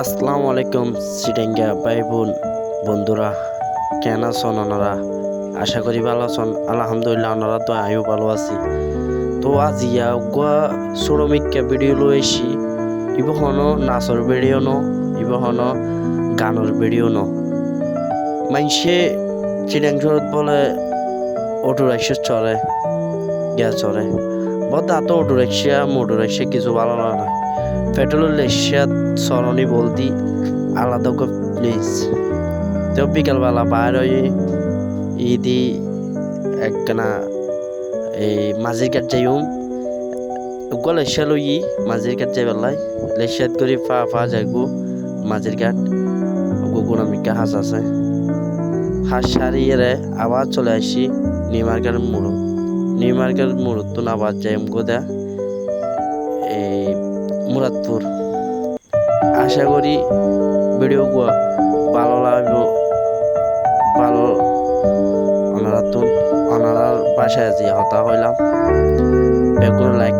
আসসালামু আলাইকুম সিটাঙ্গা ভাই বোন বন্ধুরা, কেন আছেন ওনারা? আশা করি ভালো আছেন। আলহামদুলিল্লাহ ওনারা তো আমিও ভালো আছি। তো আজ গুয়া শ্রমিককে ভিডিও লো এসি ইবহনো নাচর ভিডিও নো ইবহনো গানের ভিডিও নো মাইনসে চিড়াংশরত বলে অটো রিক্সা চড়ে গ্যাস চড়ে বদ তো অটো রিক্সা মোটর রিক্সা কিছু ভালো না পেট্রোলের রিক্সা চরণি বলতি আলাদা প্লিজ। তো বিকালবেলা বাইর হয়ে ঈদি একখানা এই মাঝির কাঠ যাইম গো লেসা লই মাঝির কাঠ যাই বেলায় লেসাত করি ফা যাইগো মাঝির কাঠ গুগুনামিকা হাঁস আছে হাঁস সারিয়ে আবার চলে আসি নিউ মার্কেট তো আবার যাই গোদা এই মুরাদপুর। আশা করি ভিডিও গুয়া ভালো লাগবে। ভালো ওনারা বাসায় যে হতা হইলাম বেগুন লাইক